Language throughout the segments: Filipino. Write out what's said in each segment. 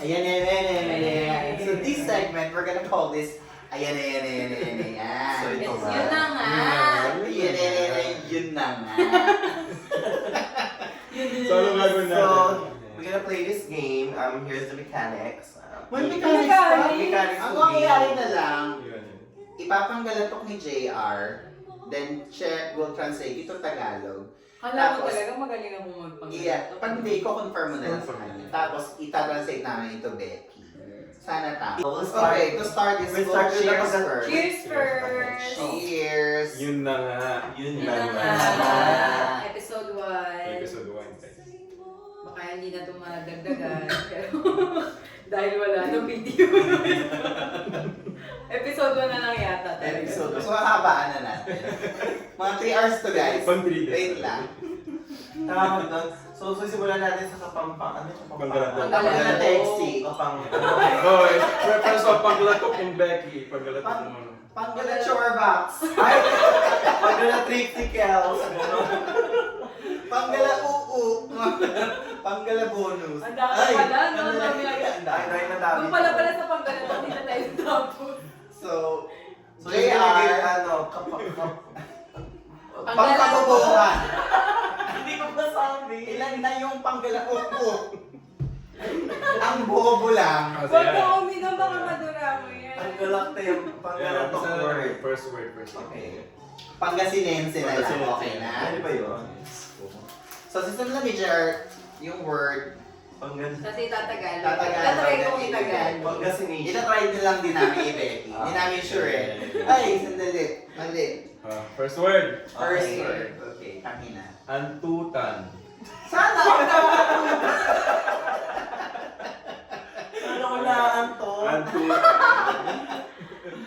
Ayan, ayan, ayan, ayan, ayan. So this segment, we're gonna call this ayan, ayan, ayan, ayan, ayan. So ito Yes, nga. yun na nga. Ayan, ayan, ayan, ayan, yun na nga. So ano gagawin So, natin? we're gonna play this game. Here's the mechanics. May Mechanics mechanics. pa? Mechanics. Ang mangyayari na lang, Yun, yun. ipapanggalatok ni JR, then Che will translate ito Tagalog. Kala ko Tapos, talaga magaling ako magpangalatok. Yeah, pag hindi ko confirm mo na lang sa kanya. Tapos itatranslate namin ito Becky. Sana tama. Okay, to start is We'll we'll start with the cheers pagka- first. Cheers first! Cheers! Yun na nga. Yun Yun na na nga. nga. Episode 1. Episode 1 guys. Baka hindi na ito madagdagan. Pero dahil wala na video. Episode 1 na lang yata. talaga. Episode. So, hahabaan na natin. Mga 3 hours to guys. Pang 3 days. Wait lang. Tama doon. So, susimulan natin sa kapampang. Ano yung Panggalatok. Kapag taxi. Kapang... Okay. Reference sa paggalatok ng Becky. Paggalatok ng ano. Panggala chorbox. Ay! Pagkala tricycles. Panggala uu. Panggala bonus. Ang dami pala, no? Ang dami agad. Ang dami na dami. Kung pala sa panggalatok, hindi na tayo tapos. So, So, yung nilagay, JR. ano, kapang... Pangkabobohan. Hindi ko masabi. Ilan na yung panggala uu? Ang bobo lang. Kasi Huwag yan. ka uminom, baka madura mo yan. Ang galakta yung Yeah, pangalatok umpisa na word. natin. First word. Okay. Pangasinense na lang. Okay na. Ano ba yun? So, simulan ni JR yung word. Kasi tatagalog. Tatagalog. Tatry kong itagalog. Panggasination. Itatry din lang din namin i-Becky. Hindi namin sure eh. Ay, sandali. Mali. First word. First Okay. word. Okay, tangina. Antutan. Sana! Ano ulaan to? Antutan.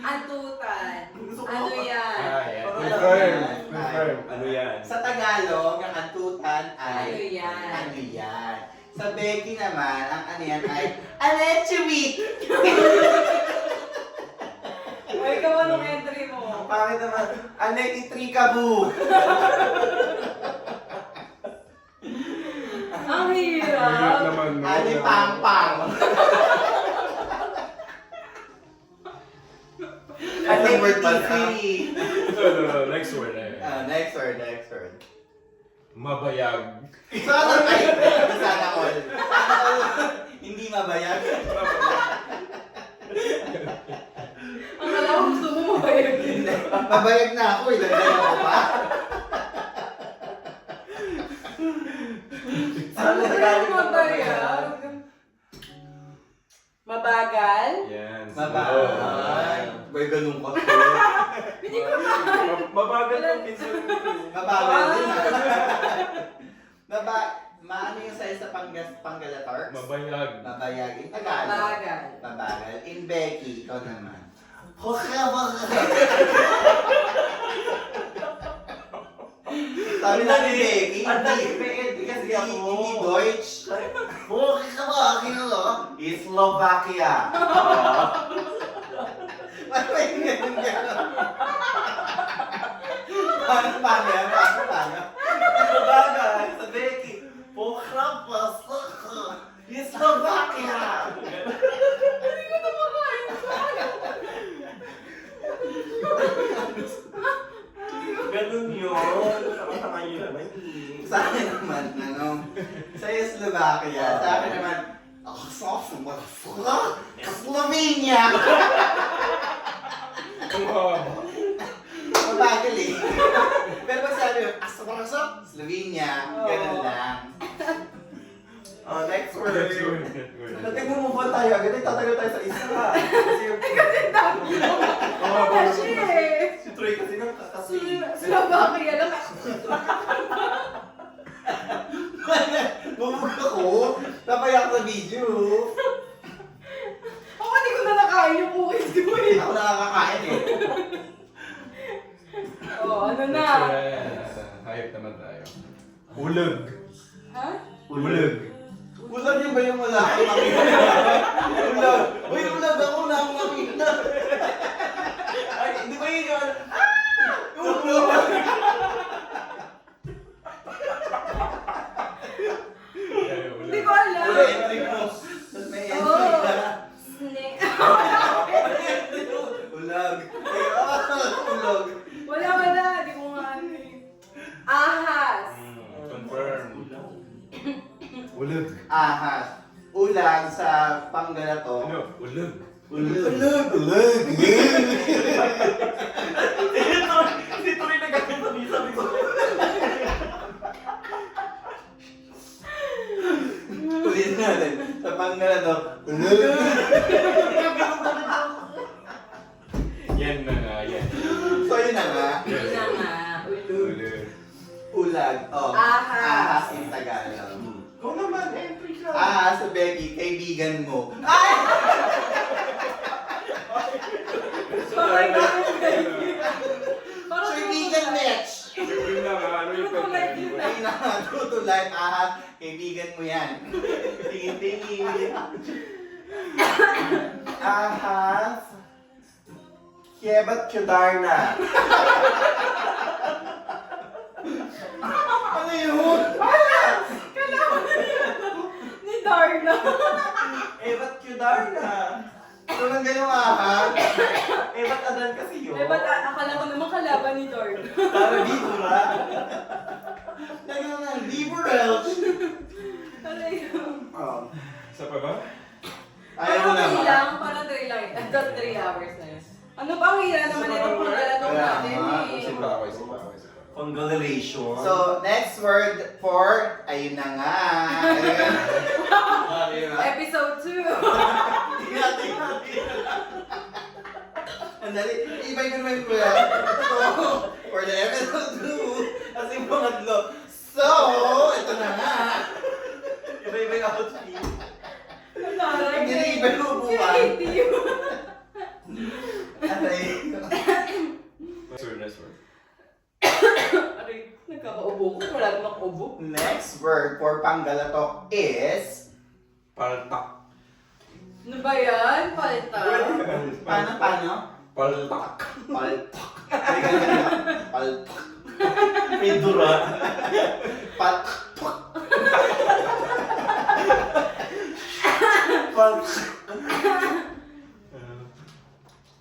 Antutan. Gusto ko Ano pa- yan? Yan. Ano Confirm. yan? Confirm. Ano yan? Sa Tagalog, ang antutan ay Ano yan? ano yan. Sa Becky naman, ang ano yan ay Alechewit! Ay, ikaw anong entry mo? Pangit naman. Anek itrikabu. Ang Hirap hirap. naman. no? Ani pang-pang! Anek Number itiri. No. Next word. Next word, next word. Mabayag. Sana ay, sana all. Sana all. Hindi mabayag. Ang alam ko gusto mo mabayag din. Mabayag na ako, ilagay ako pa. Ano Ano nagaling ng mabayag? Mabagal? Yan. Mabayag. May ganun ka to. Mabagal yung minsan. Mabagal din ah. Maano yung size sa Panggalatarks? Mabayag. Mabayag. In Tagalog. Mabagal. Mabagal. In Becky, ikaw naman. Sabi na ni Becky, Ang hindi, dami kasi hindi ako. Deutsch. Okay ka ba? Akin na Slovakia. May ganun gano'n. Paano yan? Paano? Bagay sa Becky. Pokrapas. Slovakia. Ganun yun. Sama-sama yun naman. Sa akin naman, sa'yo Slovakia. Sa akin naman, ako sa mga Slovenia! Ang haba. Mabagal eh. Pero pag sabi mo, asok, Slovenia, ganun lang. Next word. Next word. Next word. Natin mo tayo. Agad ay tatagal tayo sa isa. Kasi yung... Ang haba Kasi naman. eh. Si Troy kasi nang kakasi. Slovakia lang. Bumug ako. Napayak sa video. Ako hindi ko na nakain yung cookies ko eh. Ako nakakakain eh. Oh, ano na? Next word. Hayop naman tayo. Ulag. Ha? Ulag. Ulag yun ba yung wala akong makita? Ulag. Uy, ulag ako na akong makita. Ay, hindi ba yun yun? Ulag. Hindi ko alam. Ulag, entry mo. Tapos may entry. Oo. ulag sa Panggalatok. Ano? Ulag. Ulag. Si Troy nagkakatabi, sabi ko. Ulit natin. Sa Panggalatok. Ulag. Yan na nga, yan. So yun na nga. Yun na nga. Ulog. Ulag. Ulag. Oh. Ahas. Ahas in Tagalog. Kung naman, entry ka. Ahas sa Becky, kaibigan mo. Ay! Parang So, kaibigan Mitch! Yun na nga, ano yung Tutulad yun Ay na, tutulad, ahas, kaibigan mo yan. Tingin-tingin. Ahas. Kiebat Kudarna. Ano yun? ni Darna. Ebat Kudarna. Ano nang gano'ng ahas? Ebat Adan kasi yun. Eh, ba't akala ko naman kalaban ni Darna? Para bibura. Nagano'n na, liberals. Ano yun? Oh. Isa pa ba? Ayaw mo Parang naman. lang, parang 3 lang. At 3 hours na yun. Ano ba ang hira naman itong pagkalatong Kaya natin nga, eh. Isa pa ako, isa pa ako, isa pa. Congratulations. So, next word for, ayun na nga. Ayun. Episode 2. Tingnan. Ang dali. Ibay ko naman ko yan. So, for the episode 2, kasi pangatlo. So, ito na nga. Iba-iba yung outfit. Hindi na iba yung upuan. Creative. Aray. Next word, next word. Aray, nagkakaubo ko. Wala namang ubo. Next word for Panggalatok is, Paltak. Ano ba yan? Palta. paano? Paltak. Paltak. May ganyan na. Paltak. May dura. Paltak.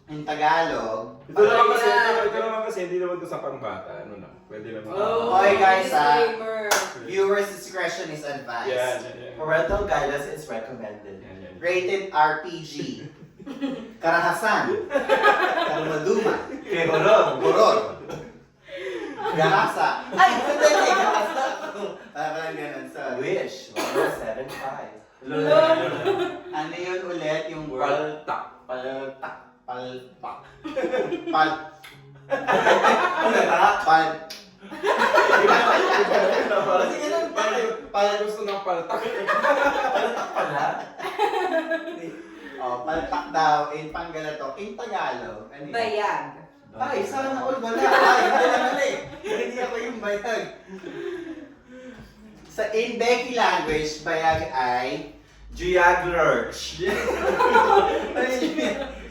In Tagalog. Ito naman kasi, hindi naman ito sa pangbata. Ano na, pwede naman. Oh, Okay, guys, disclaimer. Viewers discretion is advised. Yan, yan, yan. Parental guidance is recommended. Yan, yan. Rated RPG. Karahasan. Karumaduma. Kehorong. Goror. Gahasa. Ay, sandali. Gahasa. Parang ganun. Sorry. Wish. 175. Ano yun ulit yung word? Paltak. Paltak. Palpak. Pal. Pal. Kasi ganun pal. Pal. Gusto ng paltak. Pala. Oh, palpak daw in Panggalatok. In Tagalog. Ano yun? Bayag. Ay, sana all wala. Ay, hindi naman eh. Hindi ako yung bayag. Sa in Becky language, bayag ay Giaglurch.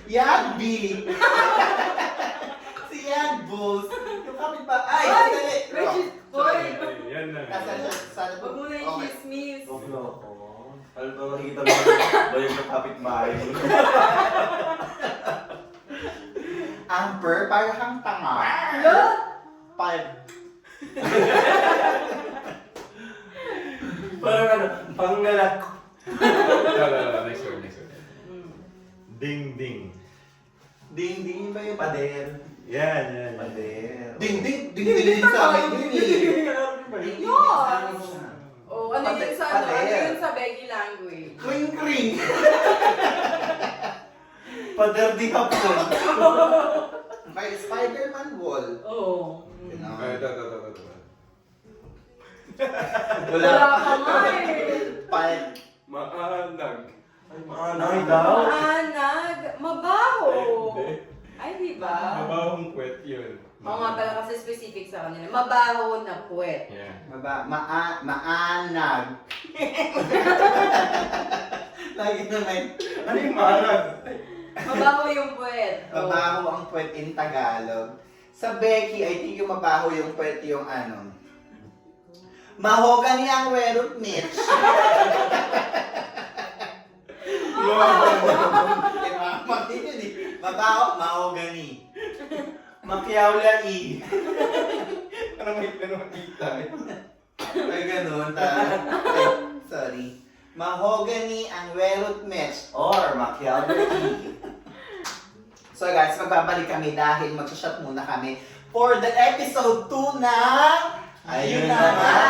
Yagbi. Si Yagbos. Yung kapit ba? Ay, Ay, sandali. Regis, Sorry. boy. Yan na. Sana Huwag mo na yung chismis. Huwag na ako. Alam ko, nakikita mo ba yung kapitbahay mo? Amber, parang kang tanga. Lo? Pal. Parang ano, panggalak. Next word, next word. Ding ding. Ding ding ba yung Pader. Yan, yan. Pader. Ding ding ding ding sa amin yun eh. Ding ding sa amin siya. Oh, ano yun sa ano? Ano yun sa Becky language? Kring kring. Pader di hapon. May Spider-Man wall. Oo. Ay, ito. Wala. Wala ka nga eh. Pal. Maanag. Ay, maanay daw. Maanag. Mabaho. Hindi. Ay, di ba? Mabahong kwet yun. Oo nga pala kasi specific sa kanila. Mabaho na puwet. Yan. Maanag. Lagi naman. Ano yung maanag? Mabaho yung puwet. Oo. Mabaho ang puwet in Tagalog. Sa Becky, I think yung mabaho yung puwet yung ano. Mahogany ang werot Mitch. Mabaho yun eh. Mabaho, mahogany. Makiawla i. Parang may makita. Ay, ganun. Ay, sorry. Mahogany ang Werut Mitch or Machiavelli. So guys, magbabalik kami dahil mag-shot muna kami for the episode 2 ng Ayun na nga!